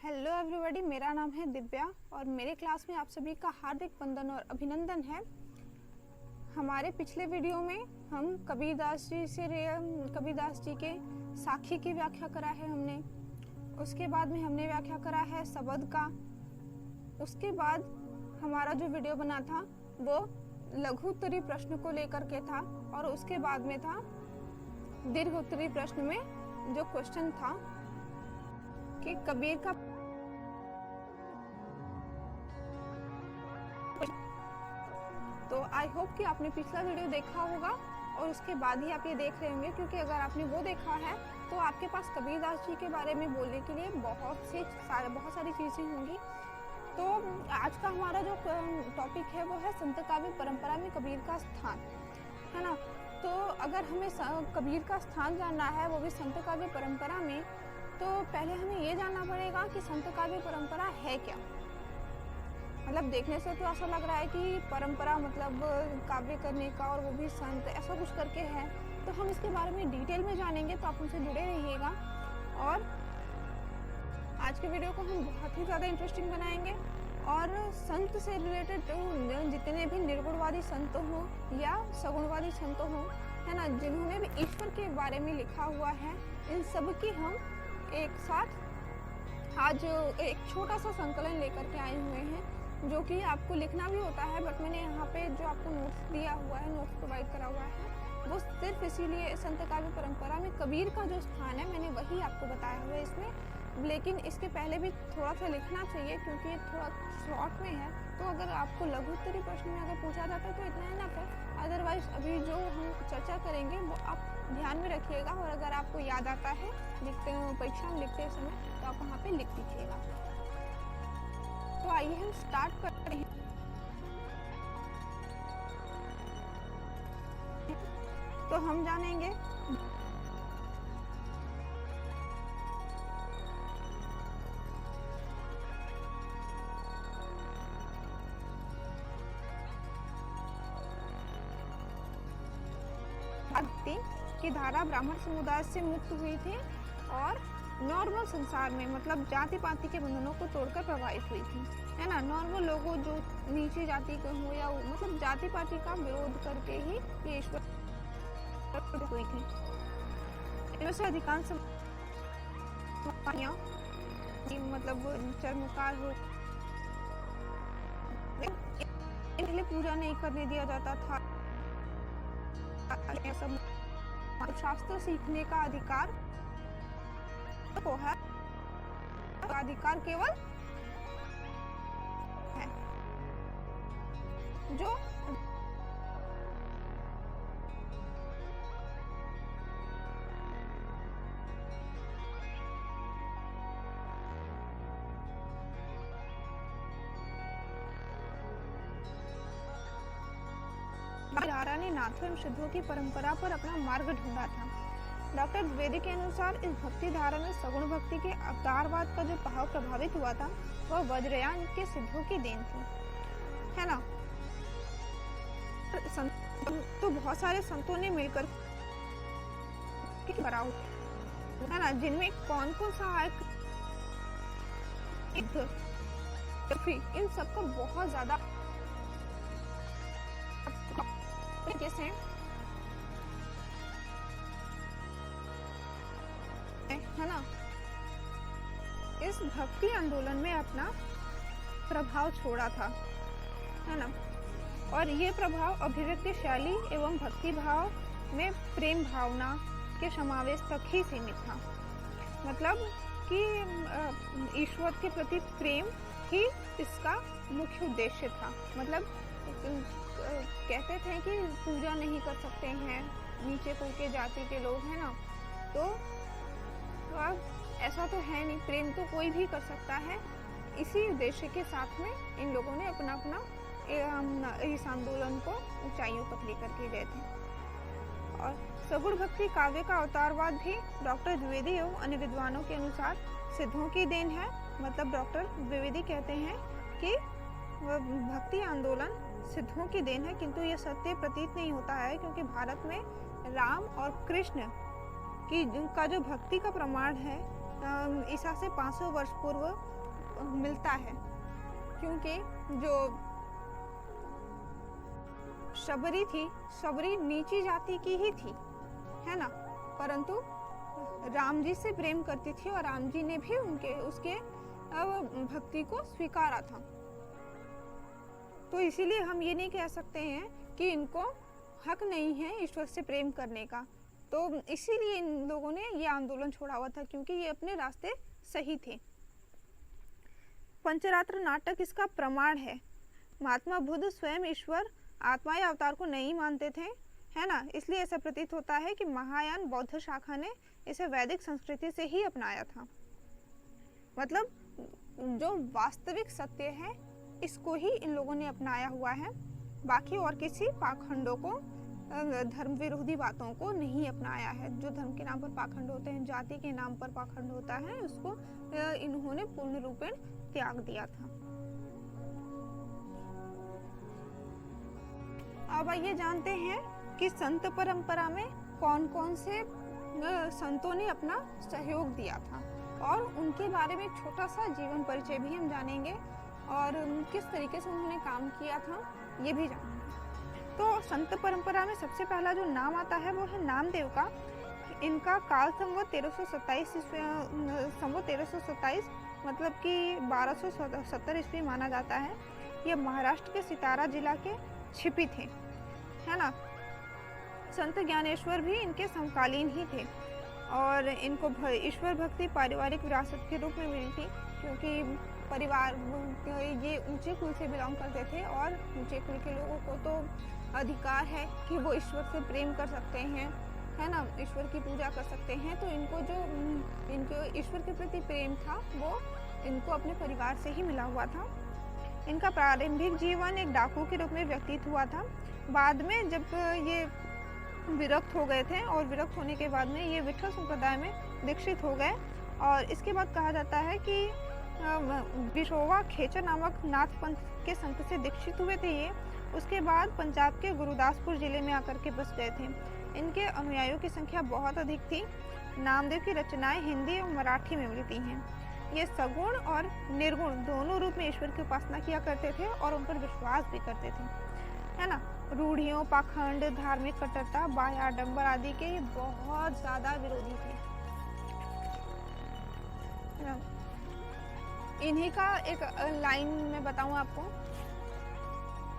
Hello everybody, मेरा नाम है दिव्या और मेरे क्लास में आप सभी का हार्दिक वंदन और अभिनंदन है। हमारे पिछले वीडियो में हम कबीरदास जी के साखी की व्याख्या करा है हमने। उसके बाद में हमने व्याख्या करा है शब्द का। उसके बाद हमारा जो वीडियो बना था वो लघु उत्तरी प्रश्न को लेकर के था और उसके बाद में था दीर्घ उत्तरी प्रश्न में जो क्वेश्चन था कि कबीर का तो आई होप कि आपने पिछला वीडियो देखा होगा और उसके बाद ही आप ये देख रहे होंगे, क्योंकि अगर आपने वो देखा है तो आपके पास कबीरदास जी के बारे में बोलने के लिए बहुत सारी चीज़ें होंगी। तो आज का हमारा जो टॉपिक है वो है संत काव्य परंपरा में कबीर का स्थान, है ना। तो अगर हमें कबीर का स्थान जानना है वो भी संत काव्य परंपरा में, तो पहले हमें ये जानना पड़ेगा कि संत काव्य परंपरा है क्या। मतलब देखने से तो ऐसा लग रहा है कि परंपरा मतलब काव्य करने का और वो भी संत ऐसा कुछ करके है। तो हम इसके बारे में डिटेल में जानेंगे, तो आप हमसे जुड़े रहिएगा। और आज के वीडियो को हम बहुत ही ज़्यादा इंटरेस्टिंग बनाएंगे और संत से रिलेटेड जितने भी निर्गुणवादी संत हों या सगुणवादी संत हों, है ना, जिन्होंने भी ईश्वर के बारे में लिखा हुआ है, इन सब की हम एक साथ आज एक छोटा सा संकलन लेकर के आए हुए हैं, जो कि आपको लिखना भी होता है, बट मैंने यहाँ पे जो आपको नोट्स दिया हुआ है, नोट्स प्रोवाइड करा हुआ है, वो सिर्फ इसीलिए संत काव्य परंपरा में कबीर का जो स्थान है मैंने वही आपको बताया हुआ है इसमें। लेकिन इसके पहले भी थोड़ा सा लिखना चाहिए क्योंकि ये थोड़ा शॉर्ट में है। तो अगर आपको लघु उत्तरी प्रश्न में अगर पूछा जाता है तो इतना इनफ है। अदरवाइज अभी जो हम चर्चा करेंगे वो आप ध्यान में रखिएगा और अगर आपको याद आता है परीक्षा में लिखते समय तो आप वहाँ पे लिख दीजिएगा। तो आइए हम स्टार्ट करते हैं। तो हम जानेंगे भक्ति की धारा ब्राह्मण समुदाय से मुक्त हुई थी और नॉर्मल संसार में मतलब जाति पाति के बंधनों को तोड़कर प्रभावित हुई थी, है ना। नॉर्मल लोगों जो नीचे जाति के हो या मतलब जाति पाति का विरोध करके ही ये ईश्वर हुई थी। इनमें से अधिकांश मतलब चर्मकार हो, इन्हें पूजा नहीं करने दिया जाता था। सब शास्त्र सीखने का अधिकार को है, अधिकार केवल है जो धारा ने नाथों एवं सिद्धों की परंपरा पर अपना मार्ग ढूंढा था। डॉक्टर द्विवेदी के अनुसार इस भक्ति धारा में सगुण भक्ति के अवतारवाद का जो भाव प्रभावित हुआ था वह वज्रयान के सिद्धों की देन थी, है ना। तो बहुत सारे संतों ने मिलकर करा, है ना, जिनमें कौन कौन सहायक इन सबको बहुत ज्यादा जैसे है ना, इस भक्ति आंदोलन में अपना प्रभाव छोड़ा था, है ना। और ये प्रभाव अभिव्यक्ति शैली एवं भक्ति भाव में प्रेम भावना के समावेश तक ही सीमित था। मतलब कि ईश्वर के प्रति प्रेम ही इसका मुख्य उद्देश्य था। मतलब कहते थे कि पूजा नहीं कर सकते हैं नीचे कुल के जाति के लोग, है ना। तो अब ऐसा तो है नहीं, प्रेम तो कोई भी कर सकता है। इसी उद्देश्य के साथ में इन लोगों ने अपना इस आंदोलन को ऊंचाइयों तक लेकर के गए थे। और सगुण भक्ति काव्य का अवतारवाद भी डॉक्टर द्विवेदी एवं अन्य विद्वानों के अनुसार सिद्धों की देन है। मतलब डॉक्टर द्विवेदी कहते हैं कि भक्ति आंदोलन सिद्धों की देन है, किंतु यह सत्य प्रतीत नहीं होता है क्योंकि भारत में राम और कृष्ण की का जो भक्ति का प्रमाण है ईसा से 500 वर्ष पूर्व मिलता है, क्योंकि जो शबरी थी, शबरी नीची जाति की ही थी, है ना, परंतु राम जी से प्रेम करती थी और राम जी ने भी उसके भक्ति को स्वीकारा था। तो इसीलिए हम ये नहीं कह सकते हैं कि इनको हक नहीं है ईश्वर से प्रेम करने का। तो इसीलिए इन लोगों ने ये आंदोलन छोड़ा हुआ था, क्योंकि ये अपने रास्ते सही थे। पंचरात्र नाटक इसका प्रमाण है। महात्मा बुद्ध स्वयं ईश्वर आत्मा या अवतार को नहीं मानते थे, है ना, इसलिए ऐसा प्रतीत होता है कि महायान बौद्ध शाखा ने इसे वैदिक संस्कृति से ही अपनाया था। मतलब जो वास्तविक सत्य है इसको ही इन लोगों ने अपनाया हुआ है, बाकी और किसी पाखंडों को, धर्म विरोधी बातों को नहीं अपनाया है। जो धर्म के नाम पर पाखंड होते हैं, जाति के नाम पर पाखंड होता है, उसको इन्होंने पूर्ण रूपेण त्याग दिया था। अब आइए जानते हैं कि संत परंपरा में कौन कौन से संतों ने अपना सहयोग दिया था, और उनके बारे में एक छोटा सा जीवन परिचय भी हम जानेंगे, और किस तरीके से उन्होंने काम किया था ये भी जानेंगे। तो संत परंपरा में सबसे पहला जो नाम आता है वो है नामदेव का। इनका काल संवत 1327 मतलब कि 1270 ईस्वी माना जाता है। यह महाराष्ट्र के सितारा जिला के छिपी थे, है ना। संत ज्ञानेश्वर भी इनके समकालीन ही थे, और इनको ईश्वर भक्ति पारिवारिक विरासत के रूप में मिली थी, क्योंकि परिवार ये ऊंचे कुल से बिलोंग करते थे, और ऊंचे कुल के लोगों को तो अधिकार है कि वो ईश्वर से प्रेम कर सकते हैं, है ना, ईश्वर की पूजा कर सकते हैं। तो इनको जो इनको ईश्वर के प्रति प्रेम था वो इनको अपने परिवार से ही मिला हुआ था। इनका प्रारंभिक जीवन एक डाकू के रूप में व्यतीत हुआ था। बाद में जब ये विरक्त हो गए थे, और विरक्त होने के बाद में ये विठल संप्रदाय में दीक्षित हो गए, और इसके बाद कहा जाता है कि विशोवा खेचर नामक नाथ पंथ के संत से दीक्षित हुए थे ये। उसके बाद पंजाब के गुरुदासपुर जिले में आकर के बस गए थे। इनके अनुयायियों की संख्या बहुत अधिक थी। नामदेव की रचनाएं हिंदी और मराठी में मिलती हैं। ये सगुण और निर्गुण दोनों रूप में ईश्वर की उपासना किया करते थे, और उन पर विश्वास भी करते थे, है ना। रूढ़ियों, पाखंड, धार्मिक कट्टरता, बाह्य आडंबर आदि के ये बहुत ज्यादा विरोधी थे। इन्हीं का एक लाइन मैं बताऊं आपको,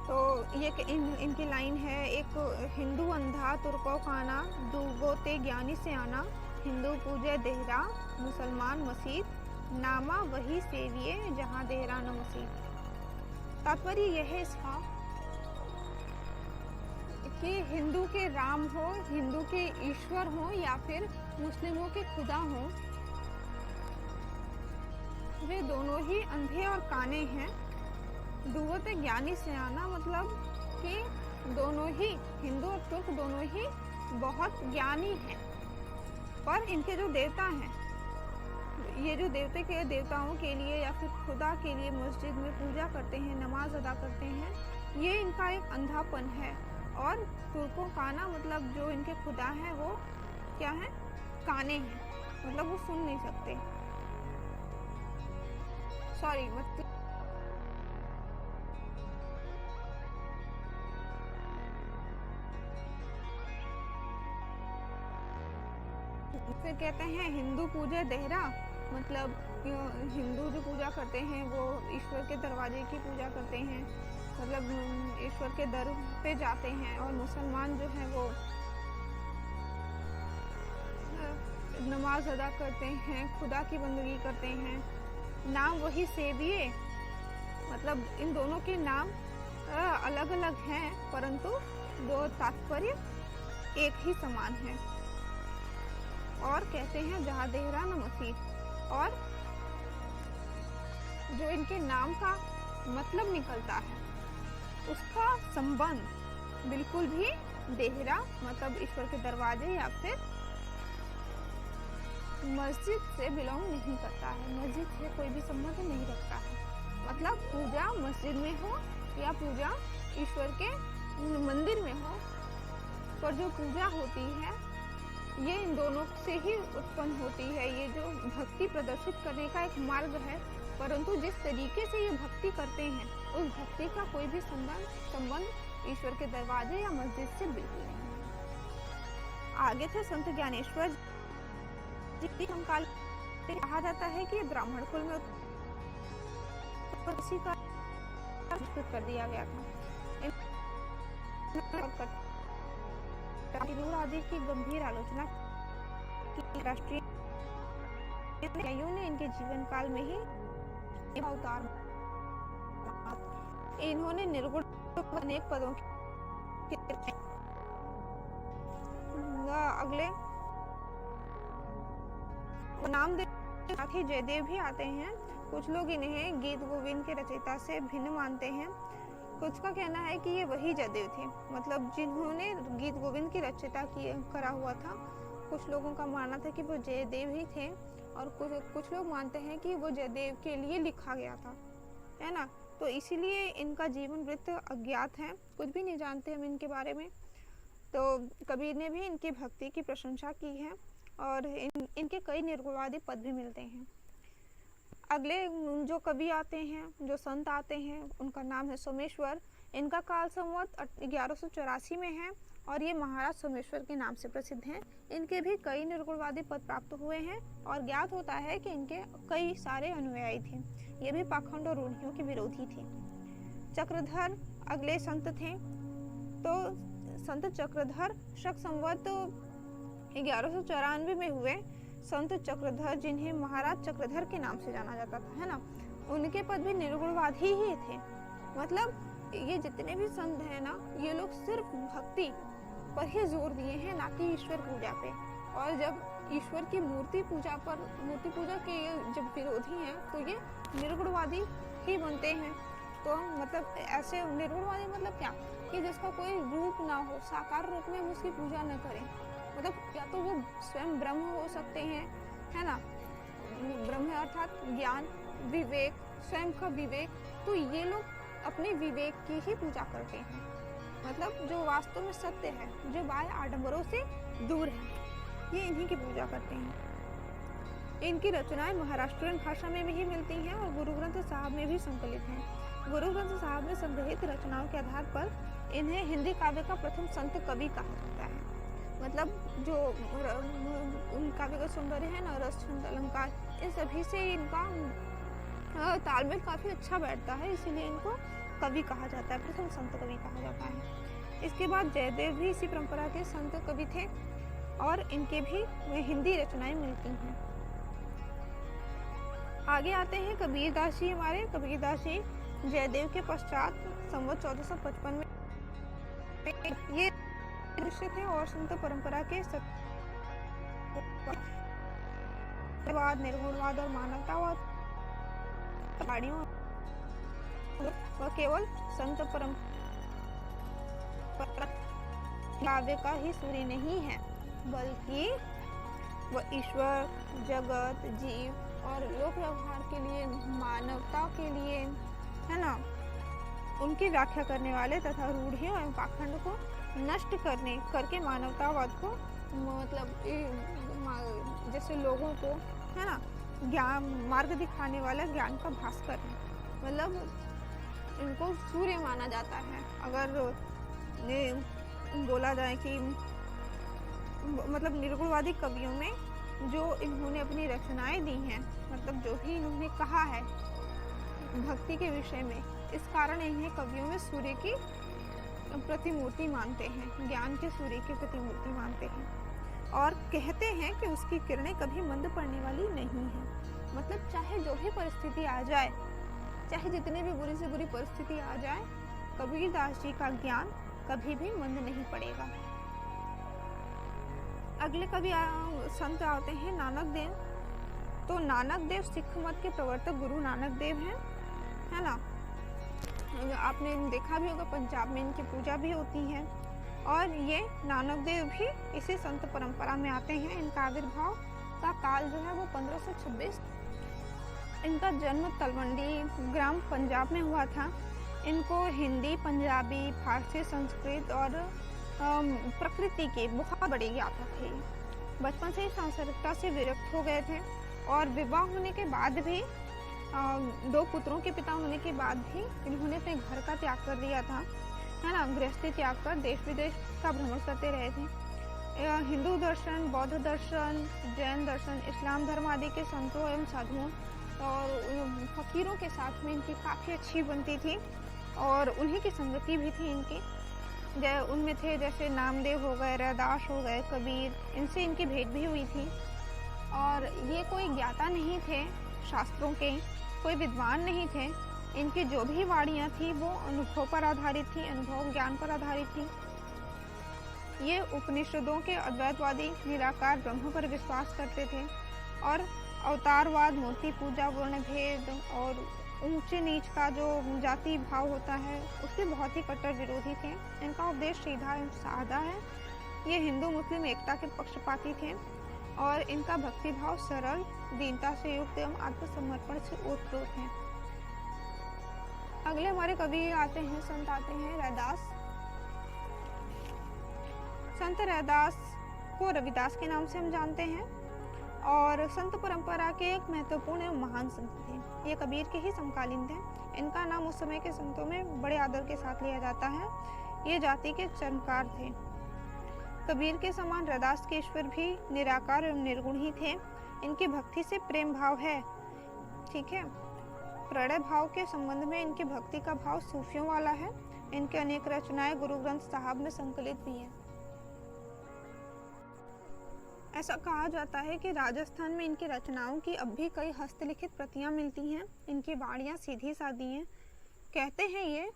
तो ये इनकी लाइन है, एक हिंदू अंधा तुर्को खाना, दूगो ते ज्ञानी से आना, हिंदू पूजे देहरा, मुसलमान मस्जिद, नामा वही सेविये जहाँ देहरा न मस्जिद। तात्पर्य यह है इसका कि हिंदू के राम हो, हिंदू के ईश्वर हो, या फिर मुस्लिमों के खुदा हो, वे दोनों ही अंधे और काने हैं। दुवते ज्ञानी सियाना मतलब कि दोनों ही, हिंदू और तुर्क दोनों ही बहुत ज्ञानी हैं, पर इनके जो देवता हैं, ये जो देवताओं के लिए या फिर खुदा के लिए मस्जिद में पूजा करते हैं, नमाज अदा करते हैं, ये इनका एक अंधापन है। और तुर्कों काना मतलब जो इनके खुदा हैं वो क्या है, काने हैं, मतलब वो सुन नहीं सकते, सॉरी मतलब फिर कहते हैं हिंदू पूजा देहरा, मतलब हिंदू जो पूजा करते हैं वो ईश्वर के दरवाजे की पूजा करते हैं, मतलब ईश्वर के दर पे जाते हैं। और मुसलमान जो हैं वो नमाज अदा करते हैं, खुदा की बंदगी करते हैं। नाम वही सेविये, मतलब इन दोनों के नाम अलग अलग हैं, परंतु दो तात्पर्य एक ही समान है। और कहते हैं जहाँ देहरा न मस्जिद, और जो इनके नाम का मतलब निकलता है उसका संबंध बिल्कुल भी देहरा मतलब ईश्वर के दरवाजे या फिर मस्जिद से बिलोंग नहीं करता है, मस्जिद से कोई भी संबंध नहीं रखता है। मतलब पूजा मस्जिद में हो या पूजा ईश्वर के मंदिर में हो, पर जो पूजा होती है ये इन दोनों से ही उत्पन्न होती है। ये जो भक्ति प्रदर्शित करने का एक मार्ग है, परंतु जिस तरीके से ये भक्ति करते हैं उस भक्ति का कोई भी संबंध ईश्वर के दरवाजे या मस्जिद से बिल्कुल नहीं है। आगे थे संत ज्ञानेश्वर जी। काल कहा जाता है कि ब्राह्मण कुल में इसी का कर दिया गया था। आदि की गंभीर आलोचना की। राष्ट्रीय न्यायों ने इनके जीवन काल में ही अवतार, इन्होंने निर्गुण अनेक पदों के अगले नाम साथी जयदेव भी आते हैं। कुछ लोग इन्हें गीत गोविंद के रचयिता से भिन्न मानते हैं। कुछ का कहना है कि ये वही जयदेव थे, मतलब जिन्होंने गीत गोविंद की रचयिता करा हुआ था। कुछ लोगों का मानना था कि वो जयदेव ही थे, और कुछ लोग मानते हैं कि वो जयदेव के लिए लिखा गया था, है ना। तो इसीलिए इनका जीवन वृत्त अज्ञात है, कुछ भी नहीं जानते हम इनके बारे में। तो कबीर ने भी इनकी भक्ति की प्रशंसा की है, और इनके कई निर्गुणवादी पद भी मिलते हैं। अगले जो कवि आते हैं, जो संत आते हैं, उनका नाम है सोमेश्वर। इनका काल संवत 1184 में है, और ये महाराज सोमेश्वर के नाम से प्रसिद्ध हैं। इनके भी कई निर्गुणवादी पद प्राप्त हुए हैं, और ज्ञात होता है कि इनके कई सारे अनुयायी थे। ये भी पाखंड और रूढ़ियों के विरोधी थे। चक्रधर अगले संत थे। तो संत चक्रधर शक संवत 1194 में हुए। संत चक्रधर, जिन्हें महाराज चक्रधर के नाम से जाना जाता था, है ना, उनके पद भी निर्गुणवादी ही थे। मतलब ये जितने भी संत हैं ना, ये लोग सिर्फ भक्ति पर ही जोर दिए हैं, ना कि ईश्वर पूजा पे। और जब ईश्वर की मूर्ति पूजा के जब विरोधी हैं, तो ये निर्गुणवादी ही बनते हैं। तो मतलब ऐसे निर्गुणवादी मतलब क्या, कि जिसका कोई रूप ना हो, साकार रूप में हम उसकी पूजा न करें। मतलब या तो वो स्वयं ब्रह्म हो सकते हैं, है ना, ब्रह्म अर्थात ज्ञान, विवेक, स्वयं का विवेक। तो ये लोग अपने विवेक की ही पूजा करते हैं, मतलब जो वास्तव में सत्य है, जो बाह्य आडंबरों से दूर है, ये इन्हीं की पूजा करते हैं। इनकी रचनाएं महाराष्ट्रीयन भाषा में भी मिलती हैं, और गुरु ग्रंथ साहब में भी संकलित हैं। गुरु ग्रंथ साहब में संग्रहित रचनाओं के आधार पर इन्हें हिंदी काव्य का प्रथम संत कवि कहा जाता है। मतलब जो काव्य का सौंदर्य है ना, रस, छंद, अलंकार, इन सभी से इनका तालमेल काफी अच्छा बैठता है, इसीलिए इनको कवि कहा जाता है, प्रथम संत कवि कहा जाता है। इसके बाद जयदेव भी इसी परंपरा के संत कवि थे, और इनके भी हिंदी रचनाएं मिलती हैं। आगे आते हैं कबीरदास जी। हमारे कबीरदास जी जयदेव के पश्चात संवत 1455 में ये दृश्य थे, और संत परंपरा के सत्यवाद, निर्गुणवाद और मानवतावाद वह केवल संत परंपरा काव्य का ही सूर्य नहीं है, बल्कि वह ईश्वर, जगत, जीव और लोक व्यवहार के लिए, मानवता के लिए, है ना, उनकी व्याख्या करने वाले तथा रूढ़ियों एवं पाखंड को नष्ट करके मानवतावाद को, मतलब जैसे लोगों को, है ना, ज्ञान मार्ग दिखाने वाला ज्ञान का भास्कर है। मतलब इनको सूर्य माना जाता है। अगर ये बोला जाए कि मतलब निर्गुणवादी कवियों में जो इन्होंने अपनी रचनाएं दी हैं, मतलब जो भी इन्होंने कहा है भक्ति के विषय में, इस कारण इन्हें कवियों में सूर्य की प्रतिमूर्ति मानते हैं, ज्ञान के सूर्य की प्रतिमूर्ति मानते हैं, और कहते हैं कि उसकी किरणें कभी मंद पड़ने वाली नहीं है। मतलब चाहे जो भी परिस्थिति आ जाए, चाहे जितनी भी बुरी से बुरी परिस्थिति आ जाए, कबीरदास जी का ज्ञान कभी भी मंद नहीं पड़ेगा। अगले कवि संत आते हैं नानक देव। तो नानक देव सिख मत के प्रवर्तक गुरु नानक देव हैं, है ना। आपने देखा भी होगा पंजाब में इनकी पूजा भी होती है, और ये नानक देव भी इसी संत परंपरा में आते हैं। इनका आविर्भाव का काल जो है वो 1526। इनका जन्म तलवंडी ग्राम पंजाब में हुआ था। इनको हिंदी, पंजाबी, फारसी, संस्कृत और प्रकृति की बहुत बड़ी ज्ञाता थी। बचपन से ही सांसारिकता से विरक्त हो गए थे और विवाह होने के बाद भी 2 पुत्रों के पिता होने के बाद भी इन्होंने अपने घर का त्याग कर दिया था, है ना। गृहस्थी त्याग कर देश विदेश का भ्रमण करते रहे थे। हिंदू दर्शन, बौद्ध दर्शन, जैन दर्शन, इस्लाम धर्म आदि के संतों एवं साधुओं और फकीरों के साथ में इनकी काफ़ी अच्छी बनती थी और उन्हीं की संगति भी थी इनकी। उनमें थे जैसे नामदेव हो गए, रैदास हो गए, कबीर, इनसे इनकी भेंट भी हुई थी। और ये कोई ज्ञाता नहीं थे शास्त्रों के, कोई विद्वान नहीं थे। इनकी जो भी वाणियाँ थी वो अनुभव पर आधारित थी, अनुभव ज्ञान पर आधारित थी। ये उपनिषदों के अद्वैतवादी निराकार ब्रह्म पर विश्वास करते थे और अवतारवाद, मूर्ति पूजा, वर्ण भेद और ऊंचे नीच का जो जाति भाव होता है उसके बहुत ही कट्टर विरोधी थे। इनका उपदेश सीधा एवं सादा है। ये हिंदू मुस्लिम एकता के पक्षपाती थे और इनका भक्ति भाव सरल, दीनता से युक्त एवं आत्मसमर्पण से ओतप्रोत है। अगले हमारे कवि आते हैं, संत आते हैं रैदास। संत रैदास को रविदास के नाम से हम जानते हैं और संत परंपरा के एक महत्वपूर्ण एवं महान संत थे। ये कबीर के ही समकालीन थे। इनका नाम उस समय के संतों में बड़े आदर के साथ लिया जाता है। ये जाति के चमत्कार थे। कबीर के समान रैदास के ईश्वर भी निराकार एवं निर्गुण ही थे। इनकी भक्ति से प्रेम भाव है, ठीक है। प्रणय भाव के संबंध में इनकी भक्ति का भाव सूफियों वाला है। इनके अनेक रचनाएं गुरु ग्रंथ साहब में संकलित भी हैं। ऐसा कहा जाता है कि राजस्थान में इनकी रचनाओं की अब भी कई हस्तलिखित प्रतियां मिलती हैं। इनकी वाणियां सीधी सादी हैं। कहते हैं ये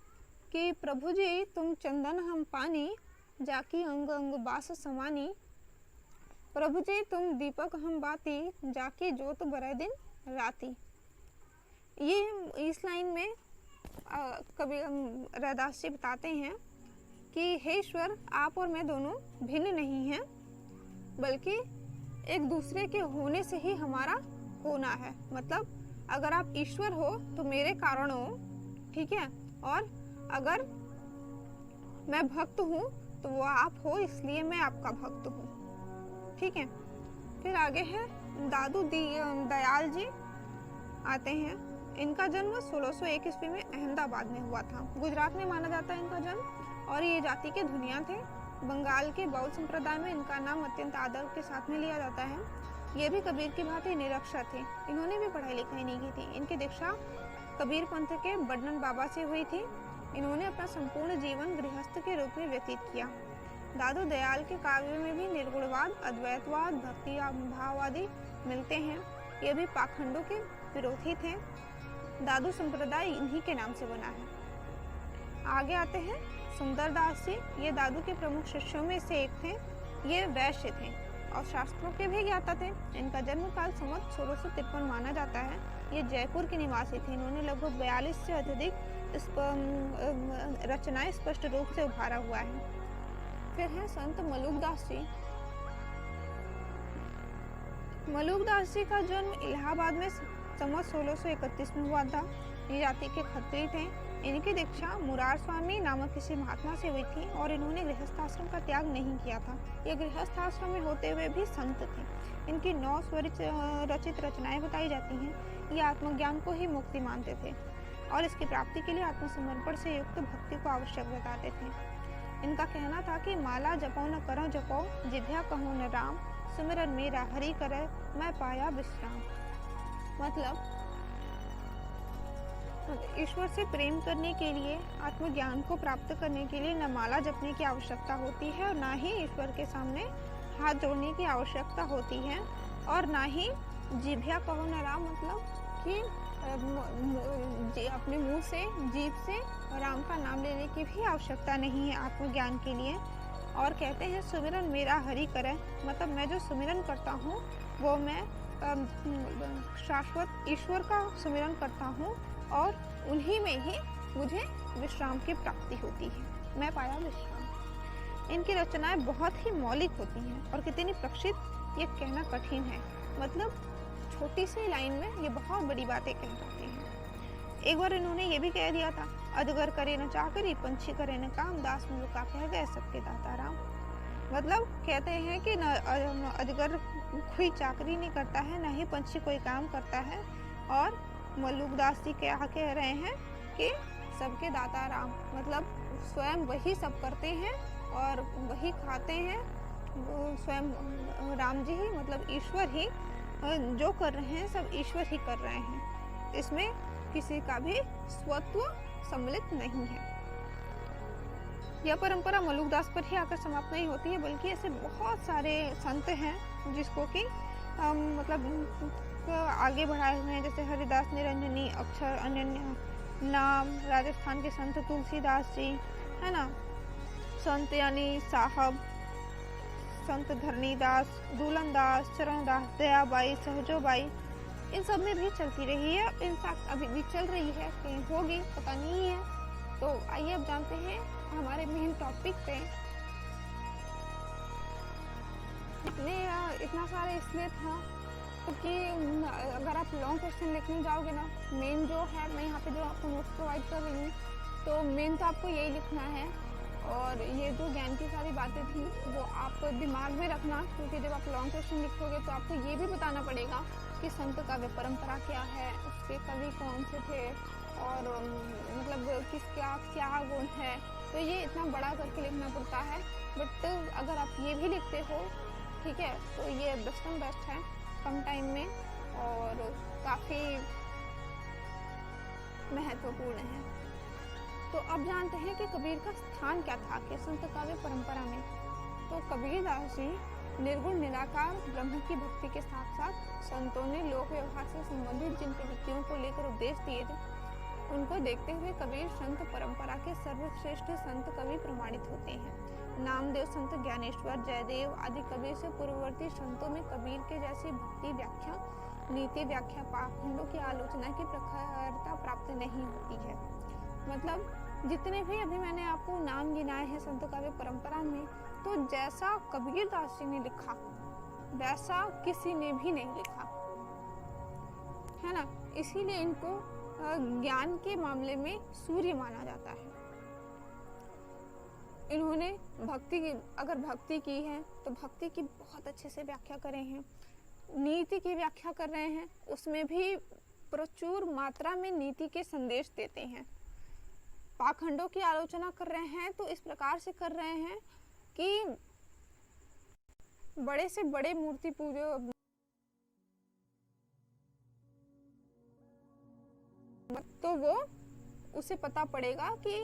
कि प्रभु जी तुम चंदन हम पानी, जाकी अंग अंग बास समानी। प्रभु जी तुम दीपक हम बाती, जाकी जोत बरय दिन राती। ये इस लाइन में कवि रैदास जी बताते हैं कि हे ईश्वर, आप और मैं दोनों भिन्न नहीं हैं, बल्कि एक दूसरे के होने से ही हमारा होना है। मतलब अगर आप ईश्वर हो तो मेरे कारण हो, ठीक है, और अगर मैं भक्त हूँ तो वो आप हो, इसलिए मैं आपका भक्त हूँ, ठीक है। फिर आगे है दादू दयाल जी आते हैं। इनका जन्म 1601 ईस्वी में अहमदाबाद में हुआ था। गुजरात में माना जाता है इनका जन्म और ये जाति के धुनिया थे। बंगाल के बाउल संप्रदाय में इनका नाम अत्यंत आदर के साथ में लिया जाता है। ये भी कबीर की भांति निरक्षर थे। इन्होंने भी पढ़ाई लिखाई नहीं की थी। इनकी दीक्षा कबीर पंथ के बडनन बाबा से हुई थी। इन्होंने अपना संपूर्ण जीवन गृहस्थ के रूप में व्यतीत किया। दादू दयाल के काव्य में भी निर्गुणवाद, अद्वैतवाद, भक्ति भाव आदि मिलते हैं। ये भी पाखंडों के विरोधी थे। दादू संप्रदाय इन्हीं के नाम से बना है। आगे आते हैं सुंदरदास जी। ये दादू के प्रमुख शिष्यों में से एक थे। ये वैश्य थे और शास्त्रों के भी ज्ञाता थे। इनका जन्म काल संवत 1653 माना जाता है। ये जयपुर के निवासी थे। इन्होंने लगभग 42 से अधिक रचनाएं स्पष्ट रूप से उभारा हुआ है। फिर है संत मलुकदास जी। मलुकदास जी का जन्म इलाहाबाद में संवत 1631 में हुआ था। ये जाति के खत्री थे। इनकी दीक्षा मुरार स्वामी नामक किसी महात्मा से हुई थी और इन्होंने गृहस्थाश्रम का त्याग नहीं किया था। ये गृहस्थाश्रम में होते हुए भी संत थे। इनकी 9 स्वरित रचित रचनाएं बताई जाती हैं। ये आत्मज्ञान को ही मुक्ति मानते थे और इसकी प्राप्ति के लिए आत्मसमर्पण से युक्त भक्ति को आवश्यक बताते थे। इनका कहना था कि माला जपो न करो जपो, जिभ्या कहो न राम, सुमिरन मेरा हरि करे, मैं पाया विश्राम। मतलब ईश्वर से प्रेम करने के लिए, आत्मज्ञान को प्राप्त करने के लिए न माला जपने की आवश्यकता होती है और ना ही ईश्वर के सामने हाथ जोड़ने की आवश्यकता होती है और ना ही जिभ्या कहो न राम, मतलब कि अपने मुंह से, जीभ से राम का नाम लेने की भी आवश्यकता नहीं है आत्मज्ञान के लिए। और कहते हैं सुमिरन मेरा हरि करे, मतलब मैं जो सुमिरन करता हूँ वो मैं शाश्वत ईश्वर का सुमिरन करता हूँ और उन्हीं में ही मुझे विश्राम की प्राप्ति होती है। मैं पाया विश्राम। इनकी रचनाएं बहुत ही मौलिक होती हैं और कितनी प्रक्षिप्त ये कहना कठिन है। मतलब छोटी सी लाइन में ये बहुत बड़ी बातें कह जाते हैं। एक बार इन्होंने ये भी कह दिया था, अजगर करे न चाकरी, पंछी करे न काम, दास मुलुका कह गए सबके दाता राम। मतलब कहते हैं कि न अजगर कोई चाकरी नहीं करता है, न ही पंछी कोई काम करता है। और मलुकदास जी क्या कह रहे हैं कि सबके दाता राम, मतलब स्वयं वही सब करते हैं और वही खाते हैं। वो स्वयं राम जी ही, मतलब ईश्वर ही जो कर रहे हैं सब ईश्वर ही कर रहे हैं। इसमें किसी का भी स्वत्व सम्मिलित नहीं है। यह परंपरा मलुकदास पर ही आकर समाप्त नहीं होती है, बल्कि ऐसे बहुत सारे संत हैं जिसको कि मतलब आगे बढ़ाए हुए हैं, जैसे हरिदास निरंजनी, अक्षर अनन्य नाम, राजस्थान के संत तुलसीदास जी, है ना, संत यानी साहब, संत धरणीदास, दूलनदास, चरणदास, दयाबाई, सहजोबाई, इन सब में भी चलती रही है। इनफैक्ट अभी भी चल रही है, कहीं होगी पता नहीं है। तो आइए अब जानते हैं हमारे मेन टॉपिक पे। इतना सारा इसलिए था क्योंकि अगर आप लॉन्ग क्वेश्चन लिखने जाओगे ना, मेन जो है, मैं यहाँ पे जो आपको नोट्स प्रोवाइड कर रही हूँ, तो मेन तो आपको यही लिखना है। और ये जो ज्ञान की सारी बातें थी वो आप दिमाग में रखना, क्योंकि जब आप लॉन्ग क्वेश्चन लिखोगे तो आपको ये भी बताना पड़ेगा कि संत काव्य परंपरा क्या है, उसके कवि कौन से थे, और मतलब किसका क्या गुण है। तो ये इतना बड़ा करके लिखना पड़ता है। बट अगर आप ये भी लिखते हो, ठीक है, तो ये बेस्ट एंड बेस्ट है कम टाइम में और काफ़ी महत्वपूर्ण है। तो अब जानते हैं कि कबीर का स्थान क्या था कि संत काव्य परंपरा में। तो कबीरदास जी निर्गुण निराकार ब्रह्म की भक्ति के साथ साथ संतों ने लोक व्यवहार से संबंधित जिन प्रवृत्तियों को लेकर उपदेश दिए थे, उनको देखते हुए कबीर संत परंपरा के सर्वश्रेष्ठ संत कवि प्रमाणित होते हैं। नामदेव संत ज्ञानेश्वर, जयदेव आदि कबीर से पूर्ववर्ती संतों में कबीर के जैसी भक्ति व्याख्या, नीति व्याख्या, पाखंडों की आलोचना की प्रखरता प्राप्त नहीं होती है। मतलब जितने भी अभी मैंने आपको नाम गिनाए हैं संत काव्य परंपरा में, तो जैसा कबीरदास जी ने लिखा वैसा किसी ने भी नहीं लिखा, है ना। इसीलिए इनको ज्ञान के मामले में सूर्य माना जाता है। इन्होंने भक्ति की, अगर भक्ति की है तो भक्ति की बहुत अच्छे से व्याख्या करे हैं। नीति की व्याख्या कर रहे हैं, उसमें भी प्रचुर मात्रा में नीति के संदेश देते हैं। पाखंडों की आलोचना कर रहे हैं तो इस प्रकार से कर रहे हैं कि बड़े से बड़े मूर्ति पूजो तो वो उसे पता पड़ेगा कि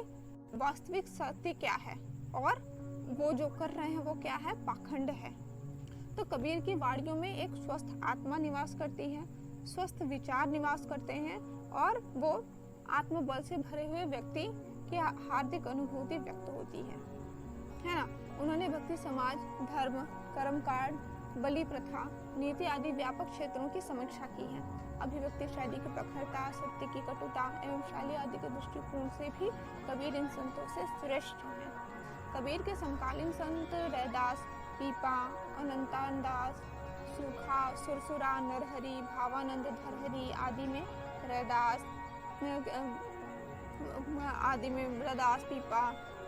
वास्तविक सत्य क्या है और वो जो कर रहे हैं वो क्या है, पाखंड है। तो कबीर की वाणियों में एक स्वस्थ आत्मा निवास करती है, स्वस्थ विचार निवास करते हैं और वो आत्मबल से भरे हुए व्यक्ति की हार्दिक अनुभूति व्यक्त होती है ना। उन्होंने भक्ति, समाज, धर्म, कर्मकांड, बलि प्रथा, नीति आदि व्यापक क्षेत्रों की समीक्षा की है। अभिव्यक्ति शैली की प्रखरता, सत्य की कटुता एवं शैली आदि के दृष्टिकोण से भी कबीर इन संतों से श्रेष्ठ हैं। कबीर के समकालीन संत रैदास, पीपा, अनंतानदास, सूखा, सुरसुरा, नरहरि, भावानंद, धरहरि आदि में रैदास पीपा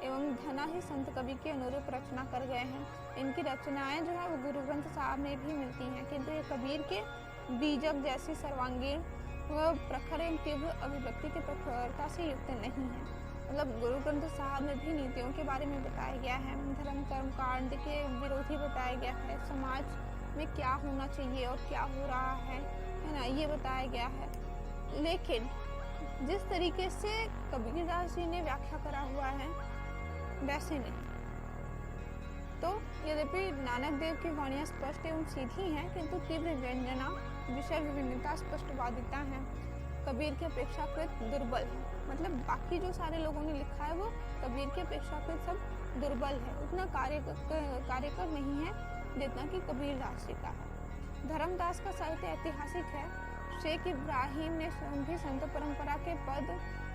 एवं धना ही संत कवि के अनुरूप रचना कर गए हैं। इनकी रचनाएं जो है वो गुरु ग्रंथ साहब में भी मिलती हैं, किंतु ये कबीर के बीजक जैसी सर्वांगीण व प्रखर एवं तीव्र अभिव्यक्ति की प्रखरता से युक्त नहीं है। मतलब गुरु ग्रंथ साहब में भी नीतियों के बारे में बताया गया है, धर्म कर्म कांड के विरोधी बताया गया है, समाज में क्या होना चाहिए और क्या हो रहा है ना, ये बताया गया है। लेकिन जिस तरीके से कबीरदास जी ने व्याख्या करा हुआ है वैसे नहीं। तो यद्यपि नानक देव की वाणियाँ स्पष्ट एवं सीधी हैं, किंतु तीव्र व्यंजना, विषय विभिन्नता, स्पष्टवादिता है कबीर के अपेक्षाकृत दुर्बल है। मतलब बाकी जो सारे लोगों ने लिखा है वो कबीर के अपेक्षाकृत सब दुर्बल है, उतना कार्यकर नहीं है जितना कि कबीरदास जी का है। धर्मदास का साहित्य ऐतिहासिक है। शेख इब्राहिम ने स्वयं भी संत परंपरा के पद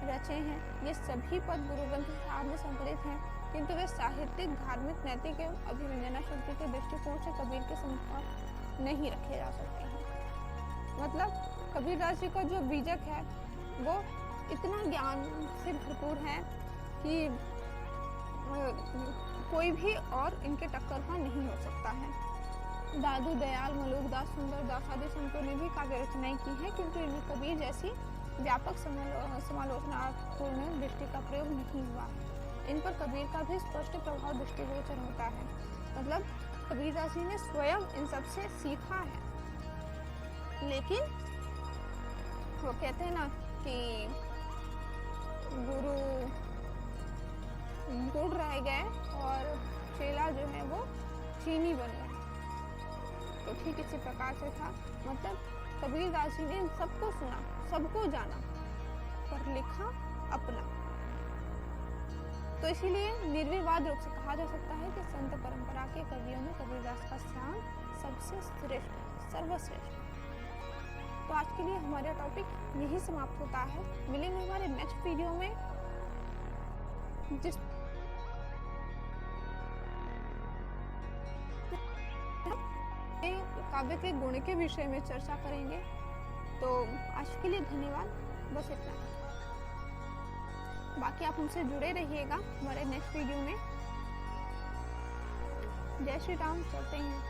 रचे हैं। ये सभी पद गुरु ग्रंथ साहब में संकलित हैं, किंतु वे साहित्यिक, धार्मिक, नैतिक एवं अभिव्यंजना शक्ति के दृष्टिकोण से कबीर के समकक्ष नहीं रखे जा सकते हैं। मतलब कबीरदास जी का जो बीजक है वो इतना ज्ञान से भरपूर है कि कोई भी और इनके टक्कर का नहीं हो सकता है। दादू दयाल, मलुकदास, सुंदरदास आदि संतों ने भी काव्य रचनाएं की हैं, किंतु इनमें कबीर जैसी व्यापक समालोचनापूर्ण दृष्टि का प्रयोग नहीं हुआ। इन पर कबीर का भी स्पष्ट प्रभाव दृष्टिगोचर होता है। मतलब कबीरदास जी ने स्वयं इन सबसे सीखा है, लेकिन वो कहते हैं ना कि गुरु गुड़ रह गए और चेला जो है वो चीनी बन गए। तो ठीक इसी प्रकार से था। मतलब कबीरदास जी ने सबको सुना, सबको जाना, पर लिखा अपना। तो इसीलिए निर्विवाद रूप से कहा जा सकता है कि संत परंपरा के कवियों में कबीरदास का स्थान सबसे श्रेष्ठ, सर्वश्रेष्ठ। तो आज के लिए हमारा टॉपिक यही समाप्त होता है। मिलेंगे हमारे नेक्स्ट वीडियो में, जिस काव्य के गुण के विषय में चर्चा करेंगे। तो आज के लिए धन्यवाद, बस इतना। बाकी आप हमसे जुड़े रहिएगा हमारे नेक्स्ट वीडियो में। जय श्री राम। चलते हैं।